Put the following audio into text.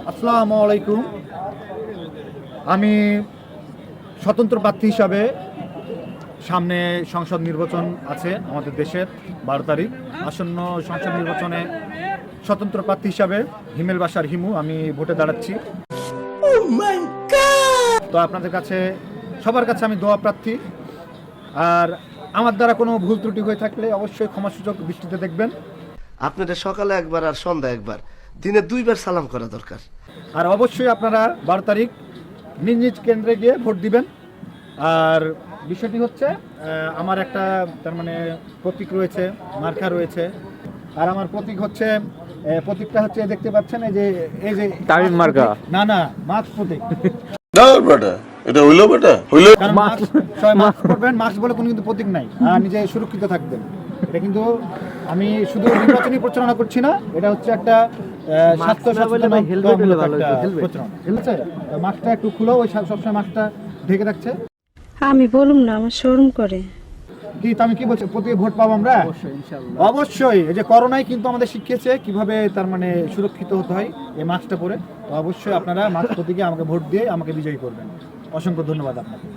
আসসালামু আলাইকুম। আমি স্বতন্ত্র প্রার্থী হিসাবে সামনে সংসদ নির্বাচন আছে আমাদের দেশের 12 তারিখ আসন্ন সংসদ নির্বাচনে স্বতন্ত্র প্রার্থী হিসাবে হিমেল বাসার হিমু আমি ভোটে দাঁড়াচ্ছি। তো আপনাদের কাছে সবার কাছে আমি দোয়া প্রার্থী। আর আমার দ্বারা কোনো ভুল ত্রুটি হয়ে থাকলে অবশ্যই ক্ষমাসূচক দৃষ্টিতে দেখবেন। আপনাদের সকালে একবার আর সন্ধ্যা একবার, দিনে 2 বার সালাম করা দরকার। আর অবশ্যই আপনারা 12 তারিখ নিজ নিজ কেন্দ্রে গিয়ে ভোট দিবেন। আর বিষয়টি হচ্ছে আমার একটা তার মানে প্রতীক রয়েছে, মার্কা রয়েছে। আর আমার প্রতীক হচ্ছে প্রতীকটা হচ্ছে দেখতে পাচ্ছেন এই যে তামিম মার্কা। না না মাস্ক প্রতীক। এটা হইলো বেটা হইলো। কারণ মাস্ক পরবেন, মাস্ক বলে কোনো কিন্তু প্রতীক নাই। আর নিজে সুরক্ষিত থাকবেন। এটা কিন্তু আমি শুধু নির্বাচনী প্রচারণা করছি না, এটা হচ্ছে একটা স্বাস্থ্য সচেতনতামূলক একটা প্রচারণা। ঠিক আছে, মাস্কটা একটু খুলো, ওই সবসময় মাস্কটা ঢেকে রাখছে। আমি বলুম না, আমার শরম করে। কি আমি কি বলছি, প্রতি ভোট পাবো আমরা অবশ্যই। এই যে করোনায় কিন্তু আমাদের শিখিয়েছে কিভাবে তার মানে সুরক্ষিত হতে হয় এই মাস্কটা পরে। তো অবশ্যই আপনারা মাস্ক প্রতীকে আমাকে ভোট দিয়ে আমাকে বিজয়ী করবেন। অসংখ্য ধন্যবাদ আপনাকে।